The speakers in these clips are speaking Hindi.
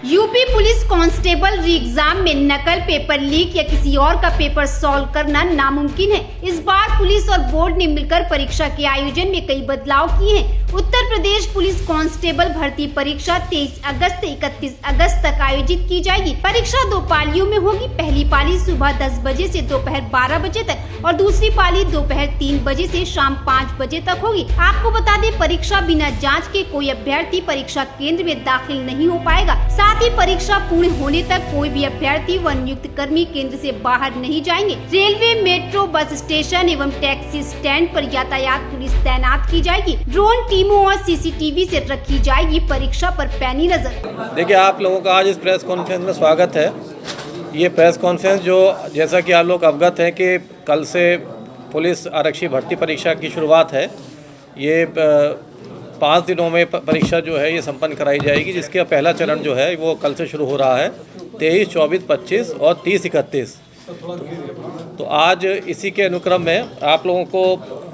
यूपी पुलिस कांस्टेबल री एग्जाम में नकल, पेपर लीक या किसी और का पेपर सॉल्व करना नामुमकिन है। इस बार पुलिस और बोर्ड ने मिलकर परीक्षा के आयोजन में कई बदलाव किए हैं। उत्तर प्रदेश पुलिस कांस्टेबल भर्ती परीक्षा 23 अगस्त से 31 अगस्त तक आयोजित की जाएगी। परीक्षा 2 पालियों में होगी। पहली पाली सुबह 10 बजे से दोपहर 12 बजे तक और दूसरी पाली दोपहर 3 बजे से शाम 5 बजे तक होगी। आपको बता दें, परीक्षा बिना जांच के कोई अभ्यर्थी परीक्षा केंद्र में दाखिल नहीं हो पाएगा। साथ ही परीक्षा पूर्ण होने तक कोई भी अभ्यर्थी व नियुक्त कर्मी केंद्र से बाहर नहीं जाएंगे। रेलवे, मेट्रो, बस स्टेशन एवं टैक्सी स्टैंड पर यातायात पुलिस तैनात की जाएगी। ड्रोन टीमों और सीसीटीवी से रखी जाएगी परीक्षा पर पैनी नजर। देखिए, आप लोगों का आज इस प्रेस कॉन्फ्रेंस में स्वागत है। ये प्रेस कॉन्फ्रेंस जो, जैसा कि आप लोग अवगत हैं कि कल से पुलिस आरक्षी भर्ती परीक्षा की शुरुआत है। ये 5 दिनों में परीक्षा जो है ये संपन्न कराई जाएगी, जिसका पहला चरण जो है वो कल से शुरू हो रहा है 23, 24, 25 और 30, 31। तो आज इसी के अनुक्रम में आप लोगों को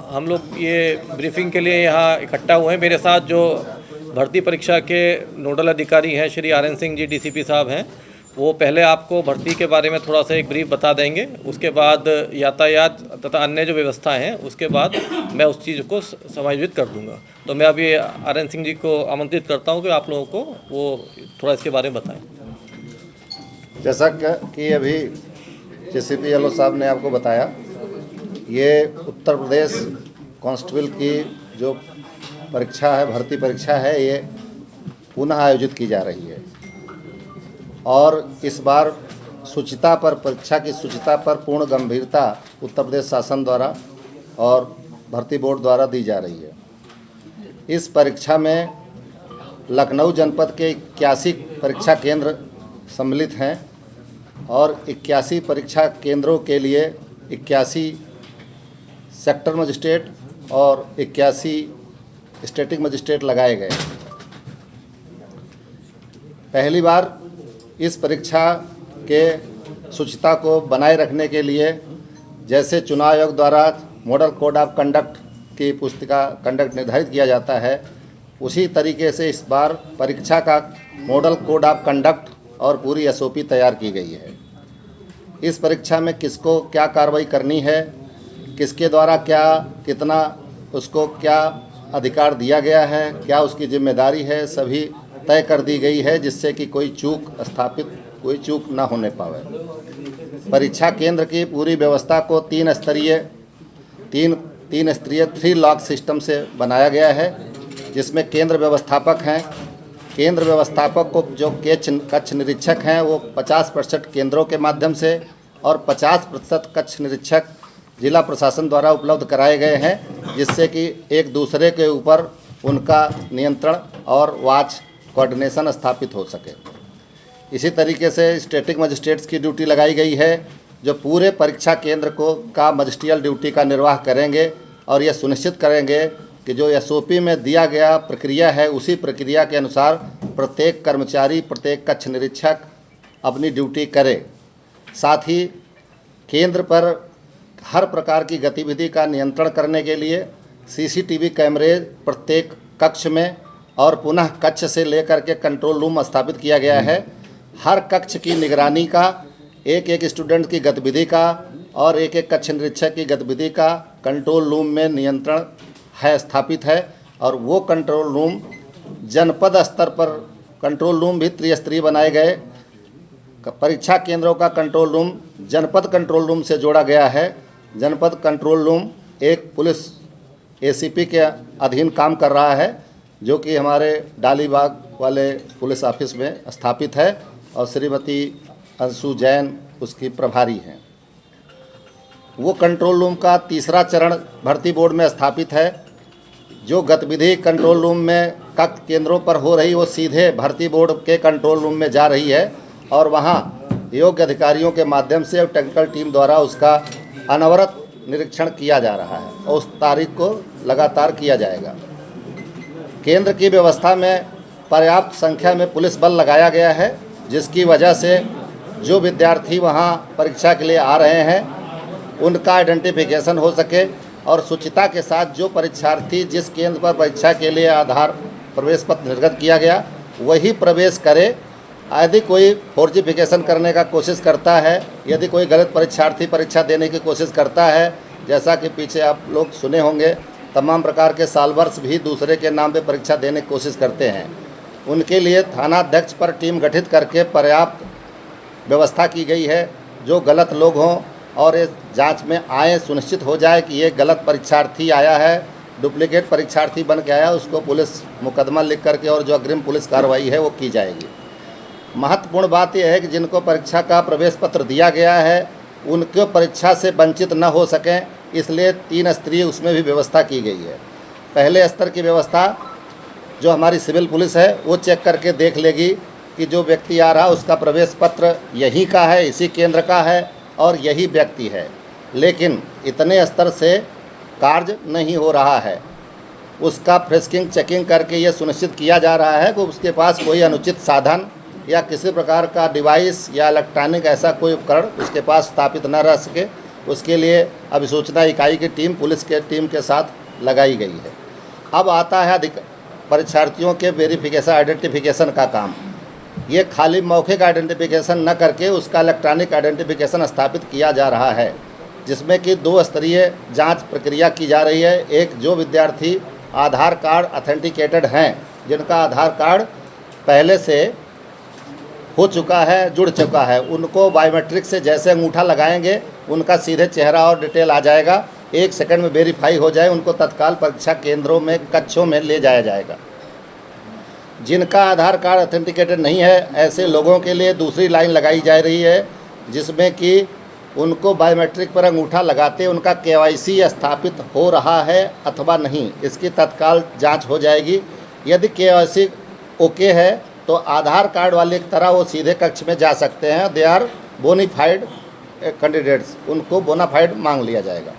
हम लोग ये ब्रीफिंग के लिए यहाँ इकट्ठा हुए हैं। मेरे साथ जो भर्ती परीक्षा के नोडल अधिकारी हैं श्री RN सिंह जी DCP साहब हैं, वो पहले आपको भर्ती के बारे में थोड़ा सा एक ब्रीफ बता देंगे। उसके बाद यातायात तथा अन्य जो व्यवस्था हैं उसके बाद मैं उस चीज़ को समायोजित कर दूंगा। तो मैं अभी RN सिंह जी को आमंत्रित करता हूं कि आप लोगों को वो थोड़ा इसके बारे में बताएं। जैसा कि अभी DCP यालो साहब ने आपको बताया, ये उत्तर प्रदेश कांस्टेबल की जो परीक्षा है, भर्ती परीक्षा है, ये पुनः आयोजित की जा रही है और इस बार शुचिता पर, परीक्षा की शुचिता पर पूर्ण गंभीरता उत्तर प्रदेश शासन द्वारा और भर्ती बोर्ड द्वारा दी जा रही है। इस परीक्षा में लखनऊ जनपद के 81 परीक्षा केंद्र सम्मिलित हैं और 81 परीक्षा केंद्रों के लिए 81 सेक्टर मजिस्ट्रेट और 81 स्टैटिक मजिस्ट्रेट लगाए गए। पहली बार इस परीक्षा के शुचिता को बनाए रखने के लिए, जैसे चुनाव आयोग द्वारा मॉडल कोड ऑफ कंडक्ट की पुस्तिका कंडक्ट निर्धारित किया जाता है, उसी तरीके से इस बार परीक्षा का मॉडल कोड ऑफ कंडक्ट और पूरी SOP तैयार की गई है। इस परीक्षा में किसको क्या कार्रवाई करनी है, किसके द्वारा क्या, कितना उसको क्या अधिकार दिया गया है, क्या उसकी जिम्मेदारी है, सभी तय कर दी गई है, जिससे कि कोई चूक ना होने पावे। परीक्षा केंद्र की पूरी व्यवस्था को 3 स्तरीय 3 लॉक सिस्टम से बनाया गया है, जिसमें केंद्र व्यवस्थापक हैं। केंद्र व्यवस्थापक को जो कक्ष निरीक्षक हैं वो 50% केंद्रों के माध्यम से और 50% कक्ष निरीक्षक जिला प्रशासन द्वारा उपलब्ध कराए गए हैं, जिससे कि एक दूसरे के ऊपर उनका नियंत्रण और वाच कोऑर्डिनेशन स्थापित हो सके। इसी तरीके से स्टैटिक मजिस्ट्रेट्स की ड्यूटी लगाई गई है, जो पूरे परीक्षा केंद्र का मजिस्ट्रियल ड्यूटी का निर्वाह करेंगे और यह सुनिश्चित करेंगे कि जो SOP में दिया गया प्रक्रिया है, उसी प्रक्रिया के अनुसार प्रत्येक कर्मचारी, प्रत्येक कक्ष निरीक्षक अपनी ड्यूटी करे। साथ ही केंद्र पर हर प्रकार की गतिविधि का नियंत्रण करने के लिए CCTV कैमरे प्रत्येक कक्ष में और पुनः कक्ष से लेकर के कंट्रोल रूम स्थापित किया गया है। हर कक्ष की निगरानी का, एक स्टूडेंट की गतिविधि का और एक कक्ष निरीक्षक की गतिविधि का कंट्रोल रूम में नियंत्रण है, स्थापित है। और वो कंट्रोल रूम जनपद स्तर पर कंट्रोल रूम भी त्रिस्तरीय बनाए गए। परीक्षा केंद्रों का कंट्रोल रूम जनपद कंट्रोल रूम से जोड़ा गया है। जनपद कंट्रोल रूम एक पुलिस ACP के अधीन काम कर रहा है, जो कि हमारे डालीबाग वाले पुलिस ऑफिस में स्थापित है और श्रीमती अंशु जैन उसकी प्रभारी हैं। वो कंट्रोल रूम का तीसरा चरण भर्ती बोर्ड में स्थापित है। जो गतिविधि कंट्रोल रूम में कक्ष केंद्रों पर हो रही, वो सीधे भर्ती बोर्ड के कंट्रोल रूम में जा रही है और वहाँ योग्य अधिकारियों के माध्यम से और टेक्निकल टीम द्वारा उसका अनवरत निरीक्षण किया जा रहा है और उस तारीख को लगातार किया जाएगा। केंद्र की व्यवस्था में पर्याप्त संख्या में पुलिस बल लगाया गया है, जिसकी वजह से जो विद्यार्थी वहाँ परीक्षा के लिए आ रहे हैं उनका आइडेंटिफिकेशन हो सके और शुचिता के साथ जो परीक्षार्थी जिस केंद्र पर परीक्षा के लिए आधार प्रवेश पत्र निर्गत किया गया वही प्रवेश करे यदि कोई फोर्जिफिकेशन करने का कोशिश करता है, यदि कोई गलत परीक्षार्थी परीक्षा देने की कोशिश करता है, जैसा कि पीछे आप लोग सुने होंगे तमाम प्रकार के सालवर्ष भी दूसरे के नाम पे परीक्षा देने की कोशिश करते हैं, उनके लिए थानाध्यक्ष पर टीम गठित करके पर्याप्त व्यवस्था की गई है। जो गलत लोग हों और इस जांच में आए, सुनिश्चित हो जाए कि ये गलत परीक्षार्थी आया है, डुप्लीकेट परीक्षार्थी बन के आया, उसको पुलिस मुकदमा लिख करके और जो अग्रिम पुलिस कार्रवाई है वो की जाएगी। महत्वपूर्ण बात यह है कि जिनको परीक्षा का प्रवेश पत्र दिया गया है उनको परीक्षा से वंचित न हो सकें, इसलिए 3 स्तरीय उसमें भी व्यवस्था की गई है। पहले स्तर की व्यवस्था जो हमारी सिविल पुलिस है वो चेक करके देख लेगी कि जो व्यक्ति आ रहा उसका प्रवेश पत्र यहीं का है, इसी केंद्र का है और यही व्यक्ति है, लेकिन इतने स्तर से कार्य नहीं हो रहा है। उसका फ्रिस्किंग चेकिंग करके ये सुनिश्चित किया जा रहा है कि उसके पास कोई अनुचित साधन या किसी प्रकार का डिवाइस या इलेक्ट्रॉनिक ऐसा कोई उपकरण उसके पास स्थापित न रह सके। उसके लिए अभिसूचना इकाई की टीम पुलिस के टीम के साथ लगाई गई है। अब आता है परीक्षार्थियों के वेरिफिकेशन आइडेंटिफिकेशन का काम। ये खाली मौखिक आइडेंटिफिकेशन न करके उसका इलेक्ट्रॉनिक आइडेंटिफिकेशन स्थापित किया जा रहा है, जिसमें कि 2 स्तरीय जांच प्रक्रिया की जा रही है। एक, जो विद्यार्थी आधार कार्ड ऑथेंटिकेटेड हैं, जिनका आधार कार्ड पहले से हो चुका है, जुड़ चुका है, उनको बायोमेट्रिक से जैसे अंगूठा लगाएंगे उनका सीधे चेहरा और डिटेल आ जाएगा, 1 सेकंड में वेरीफाई हो जाए, उनको तत्काल परीक्षा केंद्रों में कक्षों में ले जाया जाएगा। जिनका आधार कार्ड ऑथेंटिकेटेड नहीं है, ऐसे लोगों के लिए दूसरी लाइन लगाई जा रही है, जिसमें कि उनको बायोमेट्रिक पर अंगूठा लगाते उनका KYC स्थापित हो रहा है अथवा नहीं, इसकी तत्काल जांच हो जाएगी। यदि KYC ओके है तो आधार कार्ड वाले की तरह वो सीधे कक्ष में जा सकते हैं। दे आर बोनाफाइड कैंडिडेट्स, उनको बोनाफाइड मांग लिया जाएगा।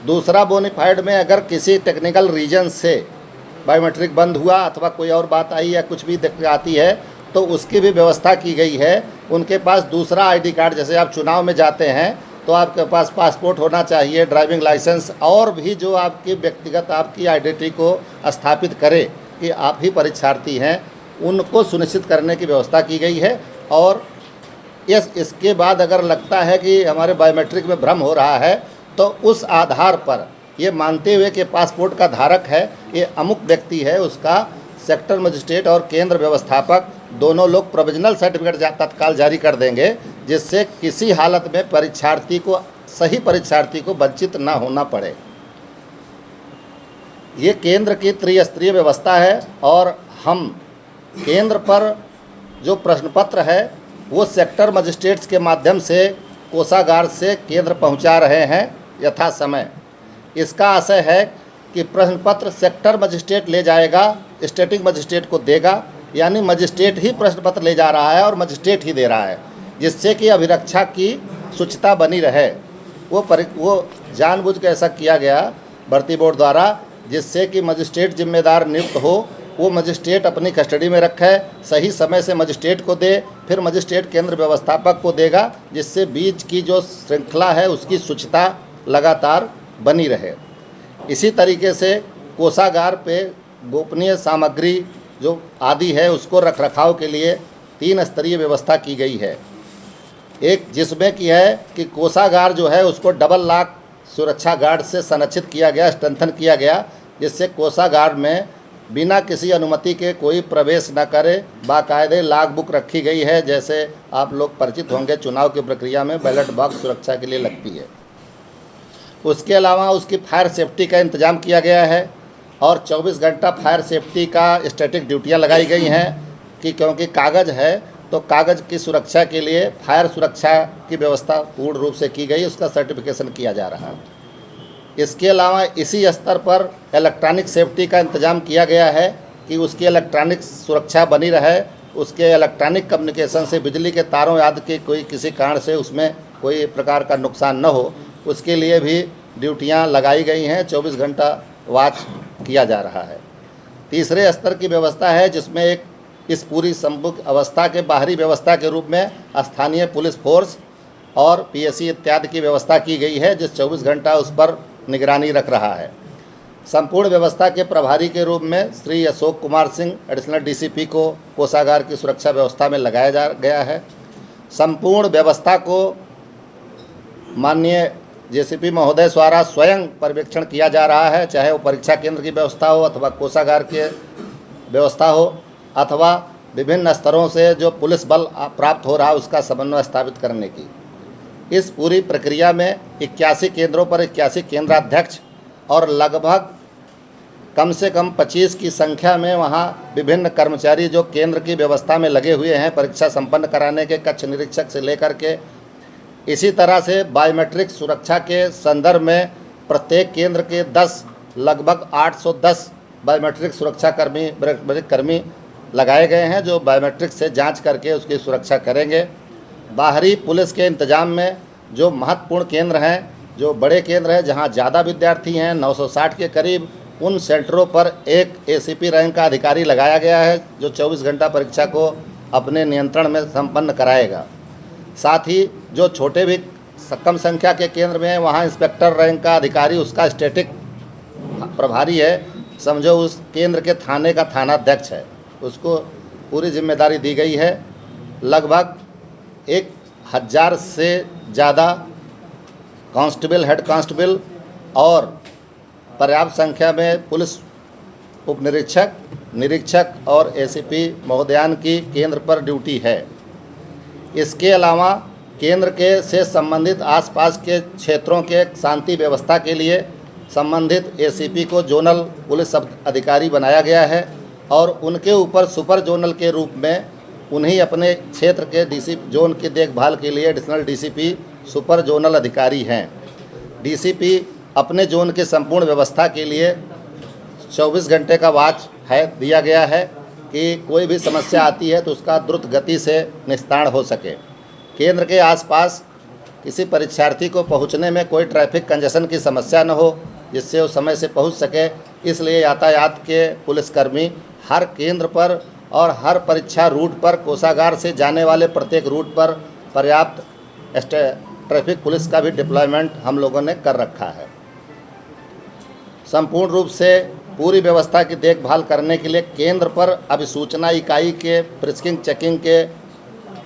दूसरा, बोनाफाइड में अगर किसी टेक्निकल रीजन से बायोमेट्रिक बंद हुआ अथवा कोई और बात आई या कुछ भी दिक्कत आती है तो उसकी भी व्यवस्था की गई है। उनके पास दूसरा ID कार्ड, जैसे आप चुनाव में जाते हैं तो आपके पास पासपोर्ट होना चाहिए, ड्राइविंग लाइसेंस और भी जो आपकी व्यक्तिगत आपकी आइडेंटिटी को स्थापित करे कि आप ही परीक्षार्थी हैं, उनको सुनिश्चित करने की व्यवस्था की गई है। और इसके बाद अगर लगता है कि हमारे बायोमेट्रिक में भ्रम हो रहा है तो उस आधार पर ये मानते हुए कि पासपोर्ट का धारक है, ये अमुक व्यक्ति है, उसका सेक्टर मजिस्ट्रेट और केंद्र व्यवस्थापक दोनों लोग प्रोविजनल सर्टिफिकेट तत्काल जारी कर देंगे, जिससे किसी हालत में सही परीक्षार्थी को वंचित ना होना पड़े। ये केंद्र की त्रिस्तरीय व्यवस्था है और हम केंद्र पर जो प्रश्न पत्र है वो सेक्टर मजिस्ट्रेट्स के माध्यम से कोषागार से केंद्र पहुंचा रहे हैं यथा समय। इसका आशय है कि प्रश्न पत्र सेक्टर मजिस्ट्रेट ले जाएगा, स्टेटिंग मजिस्ट्रेट को देगा, यानी मजिस्ट्रेट ही प्रश्न पत्र ले जा रहा है और मजिस्ट्रेट ही दे रहा है, जिससे कि अभिरक्षा की शुचिता बनी रहे। वो जानबूझ के ऐसा किया गया भर्ती बोर्ड द्वारा, जिससे कि मजिस्ट्रेट जिम्मेदार नियुक्त हो, वो मजिस्ट्रेट अपनी कस्टडी में रखे, सही समय से मजिस्ट्रेट को दे, फिर मजिस्ट्रेट केंद्र व्यवस्थापक को देगा, जिससे बीच की जो श्रृंखला है उसकी शुचिता लगातार बनी रहे। इसी तरीके से कोषागार पे गोपनीय सामग्री जो आदि है उसको रखरखाव के लिए 3 स्तरीय व्यवस्था की गई है। एक जिसमें की है कि कोषागार जो है उसको डबल लॉक सुरक्षा गार्ड से संरक्षित किया गया, स्ट्रेंथन किया गया, जिससे कोषागार में बिना किसी अनुमति के कोई प्रवेश न करे। बाकायदे लॉक बुक रखी गई है, जैसे आप लोग परिचित होंगे चुनाव की प्रक्रिया में बैलेट बॉक्स सुरक्षा के लिए लगती है। उसके अलावा उसकी फायर सेफ्टी का इंतजाम किया गया है और 24 घंटा फायर सेफ्टी का स्टैटिक ड्यूटियां लगाई गई हैं कि क्योंकि कागज़ है तो कागज़ की सुरक्षा के लिए फायर सुरक्षा की व्यवस्था पूर्ण रूप से की गई, उसका सर्टिफिकेशन किया जा रहा है। इसके अलावा इसी स्तर पर इलेक्ट्रॉनिक सेफ्टी का इंतजाम किया गया है कि उसकी इलेक्ट्रॉनिक सुरक्षा बनी रहे, उसके इलेक्ट्रॉनिक कम्युनिकेशन से बिजली के तारों आदि के कोई किसी कारण से उसमें कोई प्रकार का नुकसान न हो, उसके लिए भी ड्यूटियां लगाई गई हैं, 24 घंटा वॉच किया जा रहा है। तीसरे स्तर की व्यवस्था है जिसमें इस पूरी संपूर्ण अवस्था के बाहरी व्यवस्था के रूप में स्थानीय पुलिस फोर्स और PSC इत्यादि की व्यवस्था की गई है, जिस 24 घंटा उस पर निगरानी रख रहा है। संपूर्ण व्यवस्था के प्रभारी के रूप में श्री अशोक कुमार सिंह एडिशनल डीसीपी को कोषागार की सुरक्षा व्यवस्था में लगाया जा गया है। संपूर्ण व्यवस्था को माननीय जेसीपी महोदय द्वारा स्वयं पर्यवेक्षण किया जा रहा है, चाहे वो परीक्षा केंद्र की व्यवस्था हो अथवा कोषागार की व्यवस्था हो अथवा विभिन्न स्तरों से जो पुलिस बल प्राप्त हो रहा है उसका समन्वय स्थापित करने की। इस पूरी प्रक्रिया में 81 केंद्रों पर 81 केंद्राध्यक्ष और लगभग कम से कम 25 की संख्या में वहाँ विभिन्न कर्मचारी जो केंद्र की व्यवस्था में लगे हुए हैं, परीक्षा संपन्न कराने के कक्ष निरीक्षक से लेकर के इसी तरह से बायोमेट्रिक सुरक्षा के संदर्भ में प्रत्येक केंद्र के लगभग 810 बायोमेट्रिक सुरक्षा कर्मी लगाए गए हैं जो बायोमेट्रिक से जांच करके उसकी सुरक्षा करेंगे। बाहरी पुलिस के इंतजाम में जो महत्वपूर्ण केंद्र हैं, जो बड़े केंद्र हैं जहां ज़्यादा विद्यार्थी हैं 960 के करीब, उन सेंटरों पर एक एसीपी रैंक का अधिकारी लगाया गया है जो 24 घंटा परीक्षा को अपने नियंत्रण में संपन्न कराएगा। साथ ही जो छोटे भी कम संख्या के केंद्र में हैं वहाँ इंस्पेक्टर रैंक का अधिकारी उसका स्टैटिक प्रभारी है, समझो उस केंद्र के थाने का थानाध्यक्ष है, उसको पूरी जिम्मेदारी दी गई है। लगभग 1000 से ज़्यादा कांस्टेबल, हेड कांस्टेबल और पर्याप्त संख्या में पुलिस उप निरीक्षक, निरीक्षक और एसीपी महोदयान की केंद्र पर ड्यूटी है। इसके अलावा केंद्र के से संबंधित आसपास के क्षेत्रों के शांति व्यवस्था के लिए संबंधित एसीपी को जोनल पुलिस अधिकारी बनाया गया है और उनके ऊपर सुपर जोनल के रूप में उन्हीं अपने क्षेत्र के डीसी जोन की देखभाल के लिए एडिशनल डीसीपी सुपर जोनल अधिकारी हैं। डीसीपी अपने जोन के संपूर्ण व्यवस्था के लिए 24 घंटे का वॉच है दिया गया है कि कोई भी समस्या आती है तो उसका द्रुत गति से निस्तारण हो सके। केंद्र के आसपास किसी परीक्षार्थी को पहुंचने में कोई ट्रैफिक कंजेशन की समस्या न हो, जिससे वो समय से पहुंच सके, इसलिए यातायात के पुलिसकर्मी हर केंद्र पर और हर परीक्षा रूट पर, कोषागार से जाने वाले प्रत्येक रूट पर पर्याप्त ट्रैफिक पुलिस का भी डिप्लॉयमेंट हम लोगों ने कर रखा है। संपूर्ण रूप से पूरी व्यवस्था की देखभाल करने के लिए केंद्र पर अभिसूचना इकाई के प्रिस्किंग चेकिंग के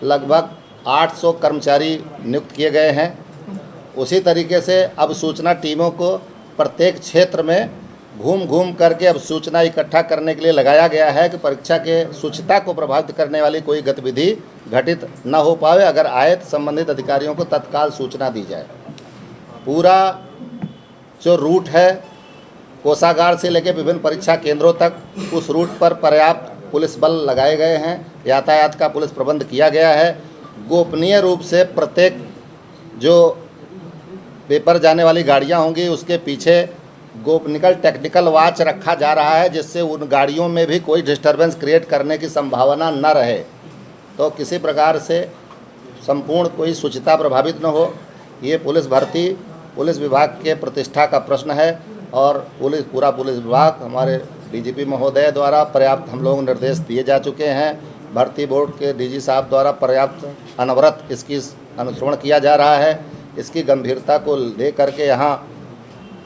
लगभग 800 कर्मचारी नियुक्त किए गए हैं। उसी तरीके से अभिसूचना टीमों को प्रत्येक क्षेत्र में घूम करके अभिसूचना इकट्ठा करने के लिए लगाया गया है कि परीक्षा के शुचिता को प्रभावित करने वाली कोई गतिविधि घटित न हो पावे। अगर आए तो संबंधित अधिकारियों को तत्काल सूचना दी जाए। पूरा जो रूट है कोषागार से लेकर विभिन्न परीक्षा केंद्रों तक, उस रूट पर पर्याप्त पुलिस बल लगाए गए हैं, यातायात का पुलिस प्रबंध किया गया है। गोपनीय रूप से प्रत्येक जो पेपर जाने वाली गाड़ियां होंगी उसके पीछे गोपनीय टेक्निकल वॉच रखा जा रहा है, जिससे उन गाड़ियों में भी कोई डिस्टर्बेंस क्रिएट करने की संभावना न रहे, तो किसी प्रकार से संपूर्ण कोई शुचिता प्रभावित न हो। ये पुलिस भर्ती पुलिस विभाग के प्रतिष्ठा का प्रश्न है और पूरा पुलिस विभाग हमारे डीजीपी महोदय द्वारा पर्याप्त हम लोग निर्देश दिए जा चुके हैं। भर्ती बोर्ड के डीजी साहब द्वारा पर्याप्त अनवरत इसकी अनुश्रवण किया जा रहा है। इसकी गंभीरता को ले करके यहाँ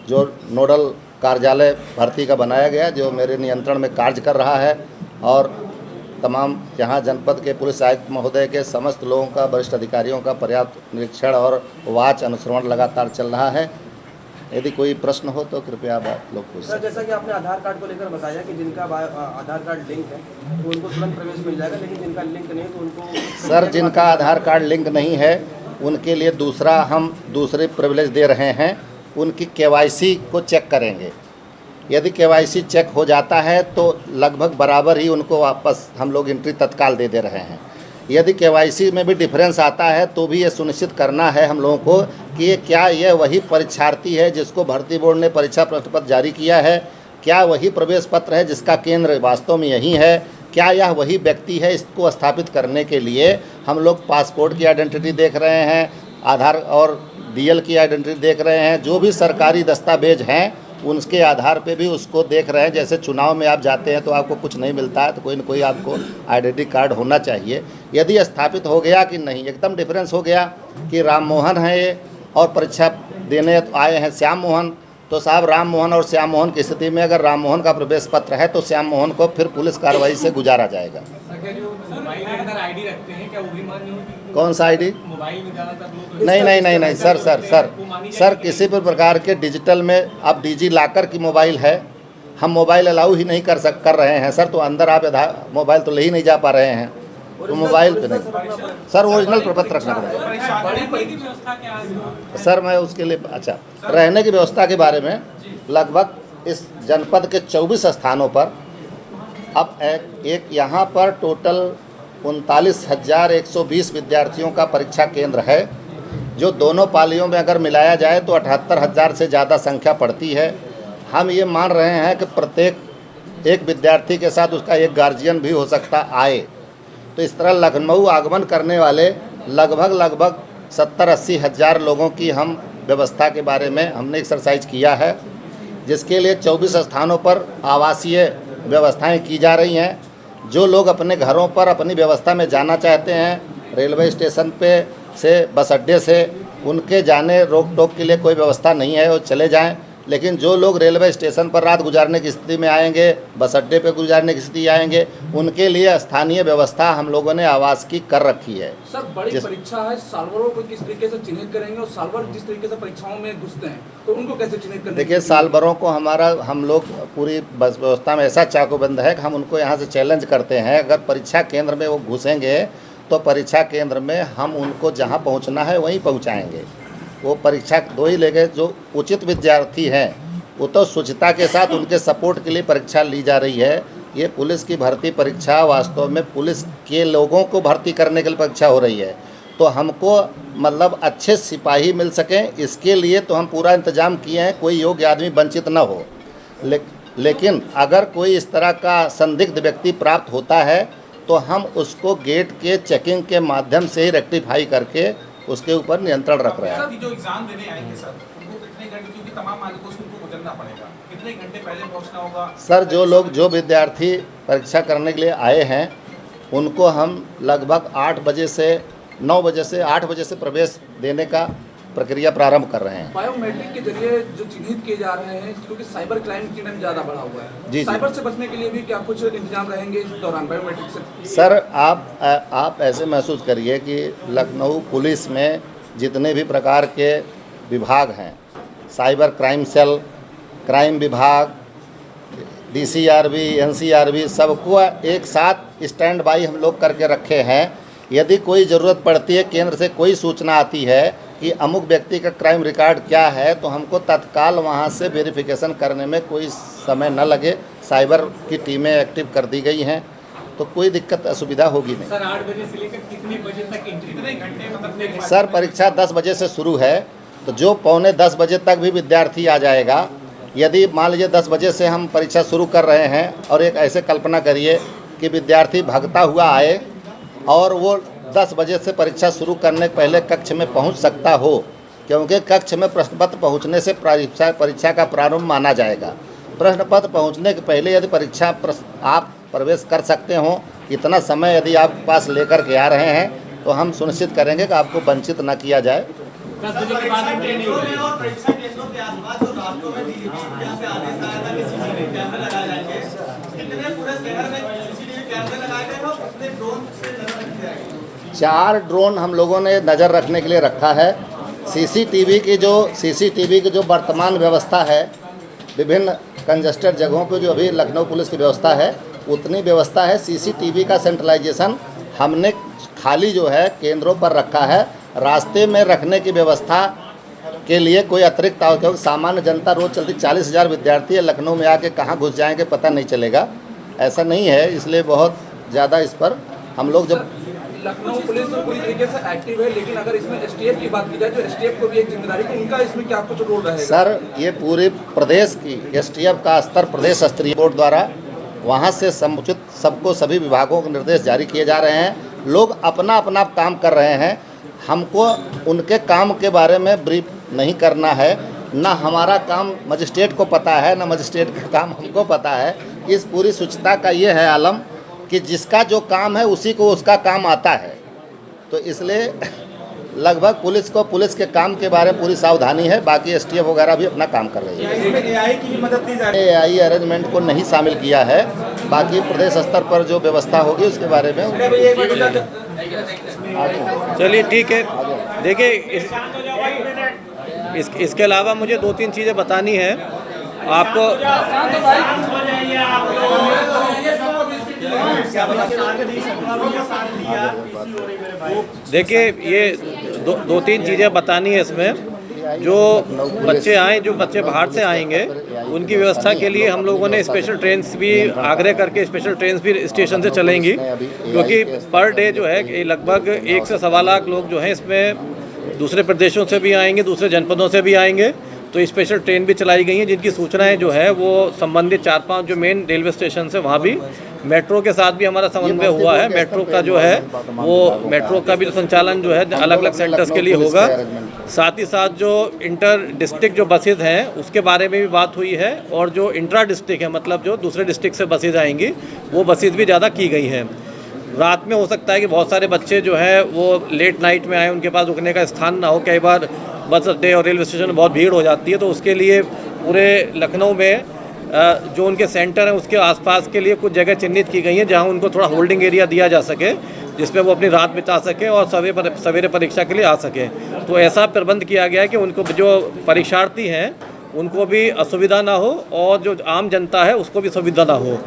जो नोडल कार्यालय भर्ती का बनाया गया, जो मेरे नियंत्रण में कार्य कर रहा है, और तमाम यहाँ जनपद के पुलिस आयुक्त महोदय के समस्त लोगों का, वरिष्ठ अधिकारियों का पर्याप्त निरीक्षण और वाच अनुश्रवण लगातार चल रहा है। यदि कोई प्रश्न हो तो कृपया आप लोग पूछ सकते हैं। जैसा कि आपने आधार कार्ड को लेकर बताया कि जिनका आधार कार्ड लिंक है तो उनको तुरंत प्रवेश मिल जाएगा, लेकिन जिनका लिंक नहीं तो उनको सर, जिनका आधार कार्ड लिंक नहीं है उनके लिए हम दूसरे प्रिविलेज दे रहे हैं। उनकी केवाईसी को चेक करेंगे। यदि केवाईसी चेक हो जाता है तो लगभग बराबर ही उनको वापस हम लोग एंट्री तत्काल दे रहे हैं। यदि केवाईसी में भी डिफरेंस आता है तो भी ये सुनिश्चित करना है हम लोगों को कि ये क्या यह वही परीक्षार्थी है जिसको भर्ती बोर्ड ने परीक्षा प्रश्न पत्र जारी किया है, क्या वही प्रवेश पत्र है जिसका केंद्र वास्तव में यही है, क्या यह वही व्यक्ति है। इसको स्थापित करने के लिए हम लोग पासपोर्ट की आइडेंटिटी देख रहे हैं, आधार और डीएल की आइडेंटिटी देख रहे हैं, जो भी सरकारी दस्तावेज हैं उनके आधार पे भी उसको देख रहे हैं। जैसे चुनाव में आप जाते हैं तो आपको कुछ नहीं मिलता है तो कोई न कोई आपको आइडेंटिटी कार्ड होना चाहिए। यदि स्थापित हो गया कि नहीं, एकदम डिफरेंस हो गया कि राम मोहन है ये और परीक्षा देने आए हैं श्याम मोहन, तो साहब राम मोहन और श्याम मोहन की स्थिति में अगर राम मोहन का प्रवेश पत्र है तो श्याम मोहन को फिर पुलिस कार्रवाई से गुजारा जाएगा। मोबाइल के अंदर आईडी रखते हैं क्या, वो भी मान्य होगी? कौन सा आईडी? मोबाइल में ज़्यादातर लोग नहीं सर किसी भी प्रकार के डिजिटल में अब डिजी लॉकर की मोबाइल है, हम मोबाइल अलाउ ही नहीं कर रहे हैं सर, तो अंदर आप मोबाइल तो ले ही नहीं जा पा रहे हैं, तो मोबाइल पे नहीं सर ओरिजिनल प्रपत्र रखना पड़ेगा। सर मैं उसके लिए अच्छा रहने की व्यवस्था के बारे में लगभग इस जनपद के 24 स्थानों पर अब एक यहाँ पर टोटल 39,120 विद्यार्थियों का परीक्षा केंद्र है, जो दोनों पालियों में अगर मिलाया जाए तो 78,000 से ज़्यादा संख्या पड़ती है। हम ये मान रहे हैं कि प्रत्येक एक विद्यार्थी के साथ उसका एक गार्जियन भी हो सकता आए, तो इस तरह लखनऊ आगमन करने वाले लगभग 70-80 हज़ार लोगों की हम व्यवस्था के बारे में हमने एक्सरसाइज किया है, जिसके लिए 24 स्थानों पर आवासीय व्यवस्थाएं की जा रही हैं। जो लोग अपने घरों पर अपनी व्यवस्था में जाना चाहते हैं रेलवे स्टेशन पे से बस अड्डे से, उनके जाने रोक टोक के लिए कोई व्यवस्था नहीं है, वो चले जाएं। लेकिन जो लोग रेलवे स्टेशन पर रात गुजारने की स्थिति में आएंगे, बस अड्डे पे गुजारने की स्थिति आएंगे, उनके लिए स्थानीय व्यवस्था हम लोगों ने आवास की कर रखी है। सर बड़ी परीक्षा है, सालभरों को किस तरीके से चिन्हित करेंगे और सालभर जिस तरीके से परीक्षाओं में घुसते हैं तो उनको कैसे चिन्हित करेंगे? देखिए सालभरों को हम लोग पूरी बस व्यवस्था में ऐसा चाकूबंद है कि हम उनको यहाँ से चैलेंज करते हैं, अगर परीक्षा केंद्र में वो घुसेंगे तो परीक्षा केंद्र में हम उनको जहाँ पहुँचना है वहीं पहुँचाएँगे। वो परीक्षा दो ही लेंगे, जो उचित विद्यार्थी हैं वो तो स्वच्छता के साथ उनके सपोर्ट के लिए परीक्षा ली जा रही है। ये पुलिस की भर्ती परीक्षा वास्तव में पुलिस के लोगों को भर्ती करने के लिए परीक्षा हो रही है, तो हमको मतलब अच्छे सिपाही मिल सकें इसके लिए तो हम पूरा इंतजाम किए हैं, कोई योग्य आदमी वंचित न हो। लेकिन अगर कोई इस तरह का संदिग्ध व्यक्ति प्राप्त होता है तो हम उसको गेट के चेकिंग के माध्यम से ही रेक्टिफाई करके उसके ऊपर नियंत्रण रख रहे हैं। जो एग्जाम देने आएंगे सर, उनको कितने घंटे, क्योंकि तमाम मालिकों से उनको गुजरना पड़ेगा, कितने घंटे पहले पहुंचना होगा? सर जो विद्यार्थी परीक्षा करने के लिए आए हैं उनको हम लगभग 8 बजे से 9 बजे से 8 बजे से प्रवेश देने का प्रक्रिया प्रारंभ कर रहे हैं। बायोमेट्रिक के जरिए जो चिन्हित किए जा रहे हैं, क्योंकि साइबर क्राइम की टाइम ज़्यादा बढ़ा हुआ है जी, साइबर से बचने के लिए भी क्या कुछ इंतजाम रहेंगे इस दौरान बायोमेट्रिक से? सर आप ऐसे महसूस करिए कि लखनऊ पुलिस में जितने भी प्रकार के विभाग हैं, साइबर क्राइम सेल, क्राइम विभाग, DCRB, NCRB, सबको एक साथ स्टैंड बाई हम लोग करके रखे हैं। यदि कोई ज़रूरत पड़ती है, केंद्र से कोई सूचना आती है कि अमुक व्यक्ति का क्राइम रिकॉर्ड क्या है, तो हमको तत्काल वहां से वेरिफिकेशन करने में कोई समय न लगे। साइबर की टीमें एक्टिव कर दी गई हैं, तो कोई दिक्कत असुविधा होगी नहीं। सर 8 बजे से लेकर कितने बजे तक एंट्री? कितने घंटे मतलब? सर परीक्षा 10 बजे से शुरू है, तो जो पौने 10 बजे तक भी विद्यार्थी आ जाएगा। यदि मान लीजिए 10 बजे से हम परीक्षा शुरू कर रहे हैं और एक ऐसे कल्पना करिए कि विद्यार्थी भागता हुआ आए और वो 10 बजे से परीक्षा शुरू करने के पहले कक्ष में पहुंच सकता हो, क्योंकि कक्ष में प्रश्न पत्र पहुंचने से परीक्षा का प्रारंभ माना जाएगा। प्रश्न पत्र पहुंचने के पहले यदि परीक्षा आप प्रवेश कर सकते हो, इतना समय यदि आप पास लेकर के आ रहे हैं तो हम सुनिश्चित करेंगे कि आपको वंचित न किया जाए। 10 बजे के बाद एंट्री नहीं होगी। और परीक्षा केंद्रों के आसपास जो रास्तों में DGP से आदेश आया था कि CCTV कैमरे लगाए जाएंगे, कितने पूरे शहर में CCTV कैमरे लगाए गए और कितने ड्रोन से नजर रखी जाएगी? 4 ड्रोन हम लोगों ने नज़र रखने के लिए रखा है। CCTV की जो वर्तमान व्यवस्था है, विभिन्न कंजस्टेड जगहों पर जो अभी लखनऊ पुलिस की व्यवस्था है उतनी व्यवस्था है। CCTV का सेंट्रलाइजेशन हमने खाली जो है केंद्रों पर रखा है। रास्ते में रखने की व्यवस्था के लिए कोई अतिरिक्त क्योंकि सामान्य जनता रोज़ चलती 40,000 विद्यार्थी है, लखनऊ में आके कहाँ घुस जाएंगे पता नहीं चलेगा, ऐसा नहीं है। इसलिए बहुत ज़्यादा इस पर हम लोग जब लखनऊ पुलिस पूरी तरीके से एक्टिव है, लेकिन अगर इसमें STF की बात की जाए तो STF को भी एक जिम्मेदारी है, उनका इसमें क्या कुछ रोल रहेगा? सर ये पूरे प्रदेश की STF का स्तर प्रदेश स्तरीय बोर्ड द्वारा वहाँ से समुचित सबको सभी विभागों को निर्देश जारी किए जा रहे हैं। लोग अपना अपना काम कर रहे हैं, हमको उनके काम के बारे में ब्रीफ नहीं करना है। ना हमारा काम मजिस्ट्रेट को पता है, ना मजिस्ट्रेट का काम हमको पता है। इस पूरी स्वच्छता का ये है आलम कि जिसका जो काम है उसी को उसका काम आता है। तो इसलिए लगभग पुलिस के काम के बारे में पूरी सावधानी है। बाकी एसटीएफ वगैरह भी अपना काम कर रही है। इसमें एआई की भी मदद ली जा रही है। एआई अरेंजमेंट को नहीं शामिल किया है। बाकी प्रदेश स्तर पर जो व्यवस्था होगी उसके बारे में चलिए ठीक है। देखिए इसके अलावा मुझे 2-3 चीज़ें बतानी है आपको। देखिए ये 2-3 चीज़ें बतानी है इसमें। जो बच्चे बाहर से आएंगे उनकी व्यवस्था के लिए हम लोगों ने स्पेशल ट्रेन्स भी आग्रह करके स्पेशल ट्रेन्स भी स्टेशन से चलेंगी, क्योंकि पर डे जो है लगभग 1 से 1.25 लाख लोग जो हैं इसमें दूसरे प्रदेशों से भी आएंगे, दूसरे जनपदों से भी आएंगे। तो स्पेशल ट्रेन भी चलाई गई हैं जिनकी सूचनाएं जो है वो संबंधित 4-5 जो मेन रेलवे स्टेशन से वहाँ भी। मेट्रो के साथ भी हमारा समन्वय हुआ है। मेट्रो का जो है वो मेट्रो का भी संचालन जो है अलग अलग सेंटर्स के लिए होगा। साथ ही साथ जो इंटर डिस्ट्रिक्ट जो बसेज हैं उसके बारे में भी बात हुई है, और जो इंट्रा डिस्ट्रिक्ट है मतलब जो दूसरे डिस्ट्रिक्ट से बसेज आएंगी वो बसेज भी ज़्यादा की गई हैं। रात में हो सकता है कि बहुत सारे बच्चे जो है वो लेट नाइट में आए, उनके पास रुकने का स्थान ना हो। कई बार बस अड्डे और रेलवे स्टेशन में बहुत भीड़ हो जाती है, तो उसके लिए पूरे लखनऊ में जो उनके सेंटर हैं उसके आसपास के लिए कुछ जगह चिन्हित की गई हैं जहां उनको थोड़ा होल्डिंग एरिया दिया जा सके, जिसमें वो अपनी रात बिता सकें और सवेरे परीक्षा के लिए आ सकें। तो ऐसा प्रबंध किया गया है कि उनको जो परीक्षार्थी हैं उनको भी असुविधा ना हो और जो आम जनता है उसको भी सुविधा ना हो।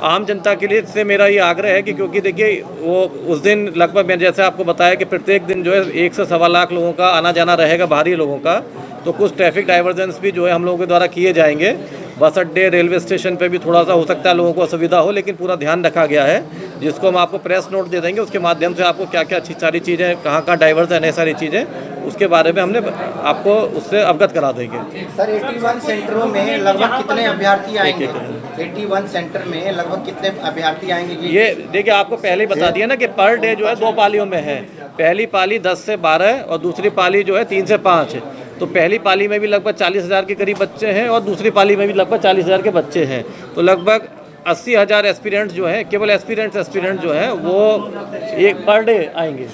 आम जनता के लिए से मेरा ये आग्रह है कि क्योंकि देखिए वो उस दिन लगभग मैं जैसे आपको बताया कि प्रत्येक दिन जो है 1 से 1.25 लाख लोगों का आना जाना रहेगा, बाहरी लोगों का। तो कुछ ट्रैफिक डाइवर्जेंस भी जो है हम लोगों के द्वारा किए जाएंगे। बस अड्डे रेलवे स्टेशन पे भी थोड़ा सा हो सकता है लोगों को असुविधा हो, लेकिन पूरा ध्यान रखा गया है, जिसको हम आपको प्रेस नोट दे देंगे। उसके माध्यम से आपको क्या क्या सारी चीज़ें कहाँ डाइवर्जन है सारी चीज़ें उसके बारे में हमने आपको उससे अवगत करा देंगे। सर 81 सेंटरों में लगभग कितने अभ्यर्थी आएंगे? 81 सेंटर में लगभग कितने अभ्यर्थी आएंगे? ये देखिए आपको पहले ही बता दिया ना कि पर डे जो है 2 पालियों में है। पहली पाली 10 से 12 और दूसरी पाली जो है 3 से 5। तो पहली पाली में भी लगभग 40,000 के करीब बच्चे हैं और दूसरी पाली में भी लगभग 40,000 के बच्चे हैं। तो लगभग 80,000 एस्पिरेंट्स जो हैं, केवल एस्पिरेंट जो हैं वो एक पर डे आएंगे।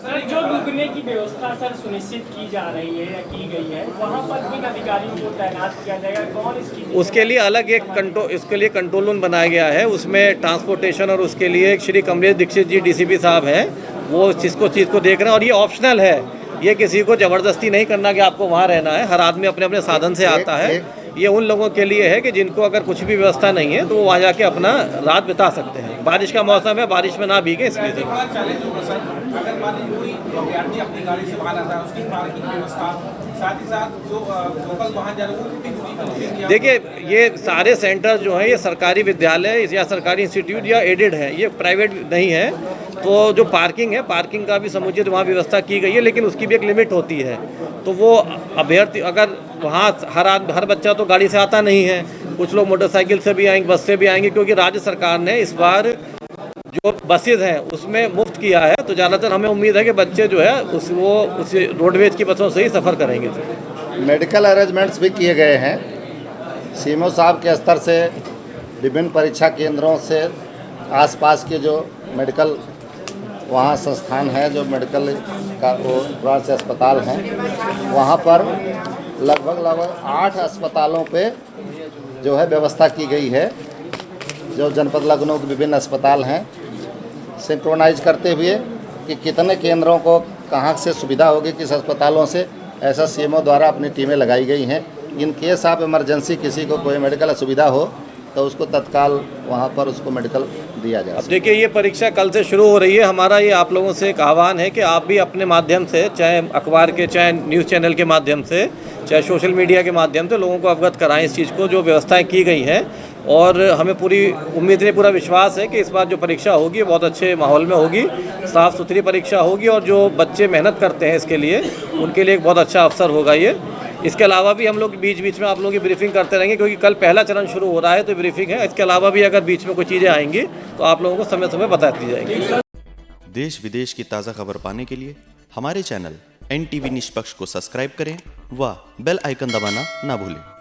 सर जो रुकने की व्यवस्था सर सुनिश्चित की जा रही है या की गई है, वहाँ पर किन अधिकारियों को तैनात किया जाएगा? कौन इसकी उसके लिए अलग इसके लिए कंट्रोल रूम बनाया गया है। उसमें ट्रांसपोर्टेशन और उसके लिए श्री कमलेश दीक्षित जी डीसीपी साहब हैं, वो चीज़ को देख रहे हैं। और ये ऑप्शनल है, ये किसी को ज़बरदस्ती नहीं करना कि आपको वहाँ रहना है। हर आदमी अपने अपने साधन से आता है। ये उन लोगों के लिए है कि जिनको अगर कुछ भी व्यवस्था नहीं है तो वो वहाँ जाके अपना रात बिता सकते हैं। बारिश का मौसम है, बारिश में ना भीगे इसलिए। अगर मान लीजिए कोई अभ्यर्थी अपनी गाड़ी से बाहर आता है, उसकी पार्किंग व्यवस्था, साथ ही साथ जो लोकल वाहन जा रहे हैं उनकी दूरी। देखिए ये सारे सेंटर जो हैं ये सरकारी विद्यालय या सरकारी इंस्टीट्यूट या एडेड है, ये प्राइवेट नहीं है। तो जो पार्किंग है, पार्किंग का भी समुचित वहाँ व्यवस्था की गई है, लेकिन उसकी भी एक लिमिट होती है। तो वो अभ्यर्थी अगर वहाँ हर बच्चा तो गाड़ी से आता नहीं है, कुछ लोग मोटरसाइकिल से भी आएंगे, बस से भी आएंगे, क्योंकि राज्य सरकार ने इस बार जो बसेज हैं उसमें मुफ्त किया है। तो ज़्यादातर हमें उम्मीद है कि बच्चे जो है उस रोडवेज की बसों से ही सफ़र करेंगे। मेडिकल अरेंजमेंट्स भी किए गए हैं। सीएमओ साहब के स्तर से विभिन्न परीक्षा केंद्रों से आसपास के जो मेडिकल वहाँ संस्थान है, जो मेडिकल का वो ब्रांच अस्पताल हैं, वहाँ पर लगभग 8 अस्पतालों पे जो है व्यवस्था की गई है। जो जनपद लखनऊ के विभिन्न अस्पताल हैं सिंक्रोनाइज करते हुए कि कितने केंद्रों को कहाँ से सुविधा होगी, किस अस्पतालों से, ऐसा सीएमओ द्वारा अपनी टीमें लगाई गई हैं। इन केस ऑफ इमरजेंसी किसी को कोई मेडिकल असुविधा हो तो उसको तत्काल वहाँ पर उसको मेडिकल दिया जाए। अब देखिए ये परीक्षा कल से शुरू हो रही है। हमारा ये आप लोगों से एक आह्वान है कि आप भी अपने माध्यम से, चाहे अखबार के, चाहे न्यूज़ चैनल के माध्यम से, चाहे सोशल मीडिया के माध्यम से लोगों को अवगत कराएं इस चीज़ को, जो व्यवस्थाएं की गई हैं। और हमें पूरी उम्मीद है, पूरा विश्वास है कि इस बार जो परीक्षा होगी बहुत अच्छे माहौल में होगी, साफ़ सुथरी परीक्षा होगी, और जो बच्चे मेहनत करते हैं इसके लिए उनके लिए एक बहुत अच्छा अवसर होगा ये। इसके अलावा भी हम लोग बीच बीच में आप लोगों की ब्रीफिंग करते रहेंगे, क्योंकि कल पहला चरण शुरू हो रहा है तो ब्रीफिंग है। इसके अलावा भी अगर बीच में कोई चीज़ें आएंगी तो आप लोगों को समय समय बता दी जाएगी। देश विदेश की ताज़ा खबर पाने के लिए हमारे चैनल NTV निष्पक्ष को सब्सक्राइब करें व बेल आइकन दबाना ना भूलें।